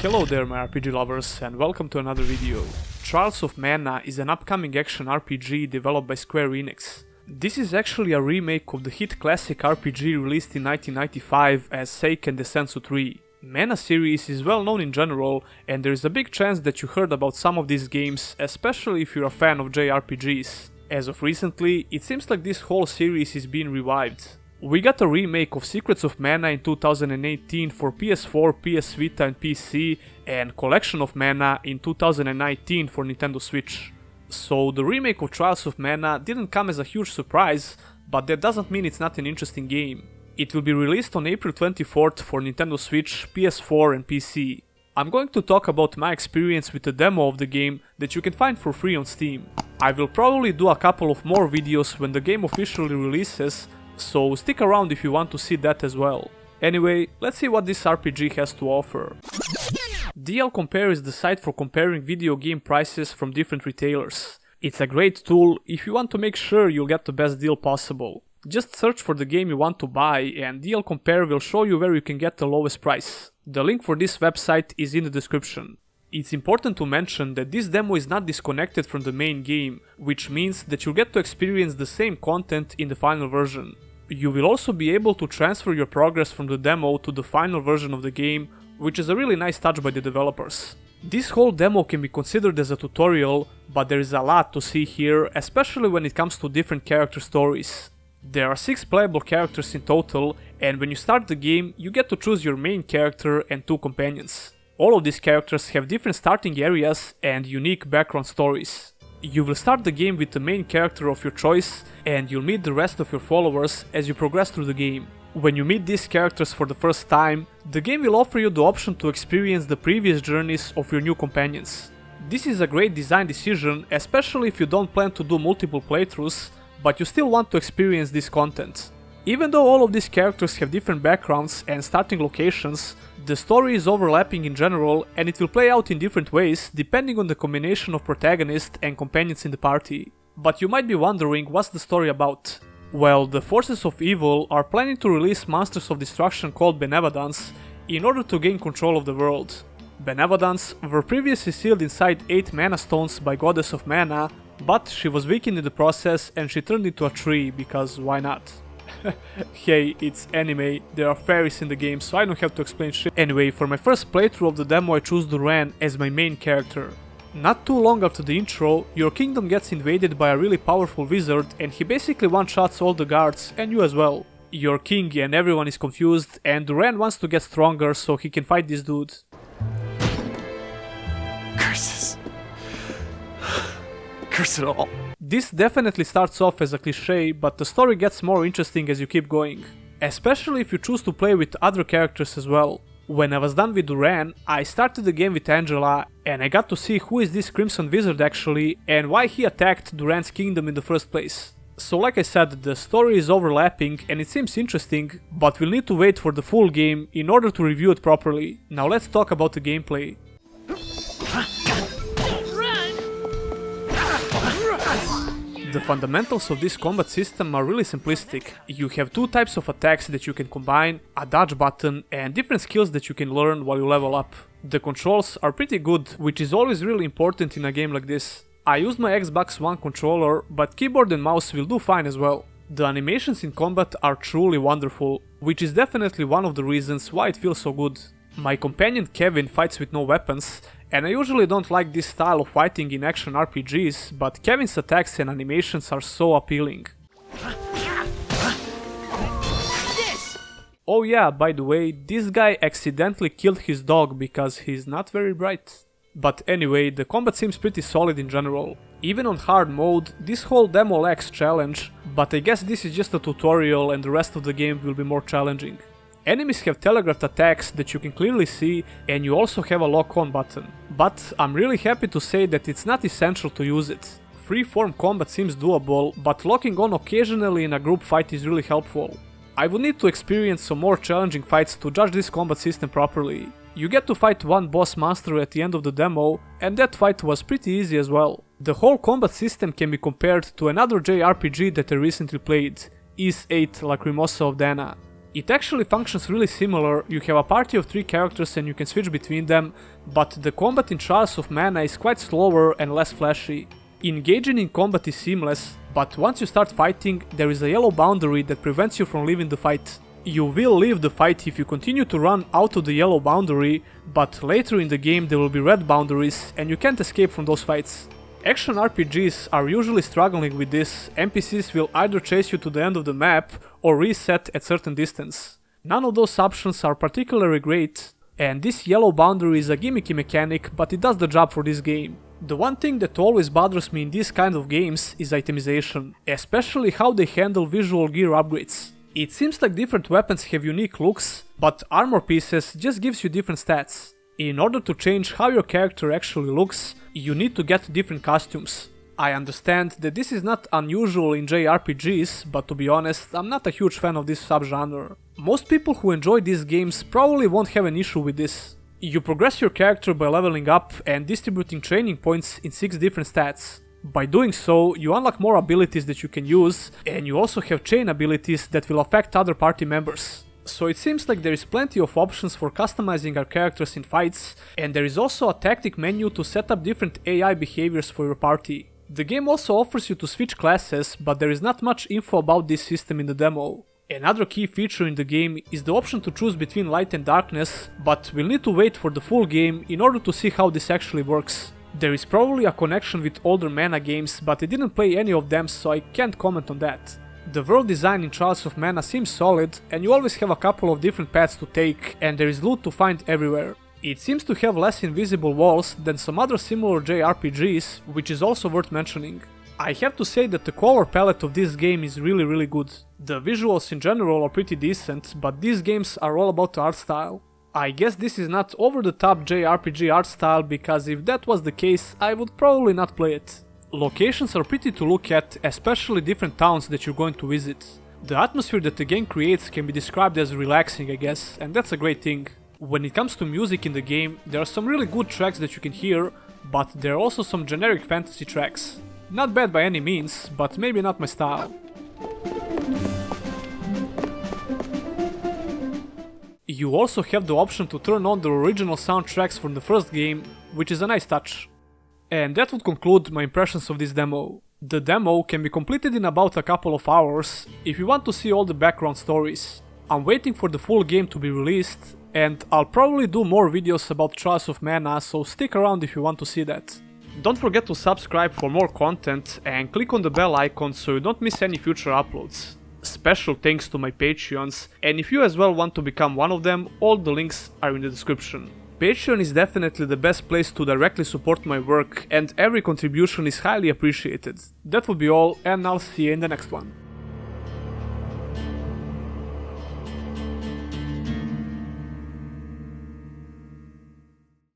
Hello there my RPG lovers and welcome to another video. Trials of Mana is an upcoming action RPG developed by Square Enix. This is actually a remake of the hit classic RPG released in 1995 as Seiken Densetsu 3. Mana series is well known in general and there is a big chance that you heard about some of these games, especially if you're a fan of JRPGs. As of recently, it seems like this whole series is being revived. We got a remake of Secrets of Mana in 2018 for PS4, PS Vita and PC, and Collection of Mana in 2019 for Nintendo Switch. So the remake of Trials of Mana didn't come as a huge surprise, but that doesn't mean it's not an interesting game. It will be released on April 24th for Nintendo Switch, PS4 and PC. I'm going to talk about my experience with the demo of the game that you can find for free on Steam. I will probably do a couple of more videos when the game officially releases, so stick around if you want to see that as well. Anyway, let's see what this RPG has to offer. DLCompare is the site for comparing video game prices from different retailers. It's a great tool if you want to make sure you'll get the best deal possible. Just search for the game you want to buy and DLCompare will show you where you can get the lowest price. The link for this website is in the description. It's important to mention that this demo is not disconnected from the main game, which means that you'll get to experience the same content in the final version. You will also be able to transfer your progress from the demo to the final version of the game, which is a really nice touch by the developers. This whole demo can be considered as a tutorial, but there is a lot to see here, especially when it comes to different character stories. There are 6 playable characters in total, and when you start the game, you get to choose your main character and 2 companions. All of these characters have different starting areas and unique background stories. You will start the game with the main character of your choice, and you'll meet the rest of your followers as you progress through the game. When you meet these characters for the first time, the game will offer you the option to experience the previous journeys of your new companions. This is a great design decision, especially if you don't plan to do multiple playthroughs, but you still want to experience this content. Even though all of these characters have different backgrounds and starting locations, the story is overlapping in general and it will play out in different ways depending on the combination of protagonist and companions in the party. But you might be wondering, what's the story about? Well, the forces of evil are planning to release monsters of destruction called Benevolence in order to gain control of the world. Benevolence were previously sealed inside 8 mana stones by Goddess of Mana, but she was weakened in the process and she turned into a tree, because why not? Hey, it's anime, there are fairies in the game, so I don't have to explain shit. Anyway, for my first playthrough of the demo I chose Duran as my main character. Not too long after the intro, your kingdom gets invaded by a really powerful wizard and he basically one-shots all the guards and you as well. You're king and everyone is confused and Duran wants to get stronger so he can fight this dude. Curses. Curse it all. This definitely starts off as a cliché, but the story gets more interesting as you keep going. Especially if you choose to play with other characters as well. When I was done with Duran, I started the game with Angela, and I got to see who is this Crimson Wizard actually, and why he attacked Duran's kingdom in the first place. So like I said, the story is overlapping and it seems interesting, but we'll need to wait for the full game in order to review it properly. Now let's talk about the gameplay. The fundamentals of this combat system are really simplistic. You have 2 types of attacks that you can combine, a dodge button and different skills that you can learn while you level up. The controls are pretty good, which is always really important in a game like this. I used my Xbox One controller, but keyboard and mouse will do fine as well. The animations in combat are truly wonderful, which is definitely one of the reasons why it feels so good. My companion Kevin fights with no weapons, and I usually don't like this style of fighting in action RPGs, but Kevin's attacks and animations are so appealing. Oh yeah, by the way, this guy accidentally killed his dog because he's not very bright. But anyway, the combat seems pretty solid in general. Even on hard mode, this whole demo lacks challenge, but I guess this is just a tutorial and the rest of the game will be more challenging. Enemies have telegraphed attacks that you can clearly see, and you also have a lock-on button. But I'm really happy to say that it's not essential to use it. Free-form combat seems doable, but locking on occasionally in a group fight is really helpful. I would need to experience some more challenging fights to judge this combat system properly. You get to fight one boss monster at the end of the demo, and that fight was pretty easy as well. The whole combat system can be compared to another JRPG that I recently played, Is 8 Lacrimosa of Dana. It actually functions really similar. You have a party of 3 characters and you can switch between them, but the combat in Trials of Mana is quite slower and less flashy. Engaging in combat is seamless, but once you start fighting, there is a yellow boundary that prevents you from leaving the fight. You will leave the fight if you continue to run out of the yellow boundary, but later in the game there will be red boundaries and you can't escape from those fights. Action RPGs are usually struggling with this. NPCs will either chase you to the end of the map or reset at certain distance. None of those options are particularly great, and this yellow boundary is a gimmicky mechanic, but it does the job for this game. The one thing that always bothers me in these kind of games is itemization, especially how they handle visual gear upgrades. It seems like different weapons have unique looks, but armor pieces just gives you different stats. In order to change how your character actually looks, you need to get different costumes. I understand that this is not unusual in JRPGs, but to be honest, I'm not a huge fan of this subgenre. Most people who enjoy these games probably won't have an issue with this. You progress your character by leveling up and distributing training points in 6 different stats. By doing so, you unlock more abilities that you can use, and you also have chain abilities that will affect other party members. So it seems like there is plenty of options for customizing our characters in fights, and there is also a tactic menu to set up different AI behaviors for your party. The game also offers you to switch classes, but there is not much info about this system in the demo. Another key feature in the game is the option to choose between light and darkness, but we'll need to wait for the full game in order to see how this actually works. There is probably a connection with older Mana games, but I didn't play any of them, so I can't comment on that. The world design in Trials of Mana seems solid, and you always have a couple of different paths to take, and there is loot to find everywhere. It seems to have less invisible walls than some other similar JRPGs, which is also worth mentioning. I have to say that the color palette of this game is really good. The visuals in general are pretty decent, but these games are all about the art style. I guess this is not over-the-top JRPG art style, because if that was the case, I would probably not play it. Locations are pretty to look at, especially different towns that you're going to visit. The atmosphere that the game creates can be described as relaxing, I guess, and that's a great thing. When it comes to music in the game, there are some really good tracks that you can hear, but there are also some generic fantasy tracks. Not bad by any means, but maybe not my style. You also have the option to turn on the original soundtracks from the first game, which is a nice touch. And that would conclude my impressions of this demo. The demo can be completed in about a couple of hours if you want to see all the background stories. I'm waiting for the full game to be released, and I'll probably do more videos about Trials of Mana, so stick around if you want to see that. Don't forget to subscribe for more content and click on the bell icon so you don't miss any future uploads. Special thanks to my Patreons, and if you as well want to become one of them, all the links are in the description. Patreon is definitely the best place to directly support my work, and every contribution is highly appreciated. That would be all, and I'll see you in the next one.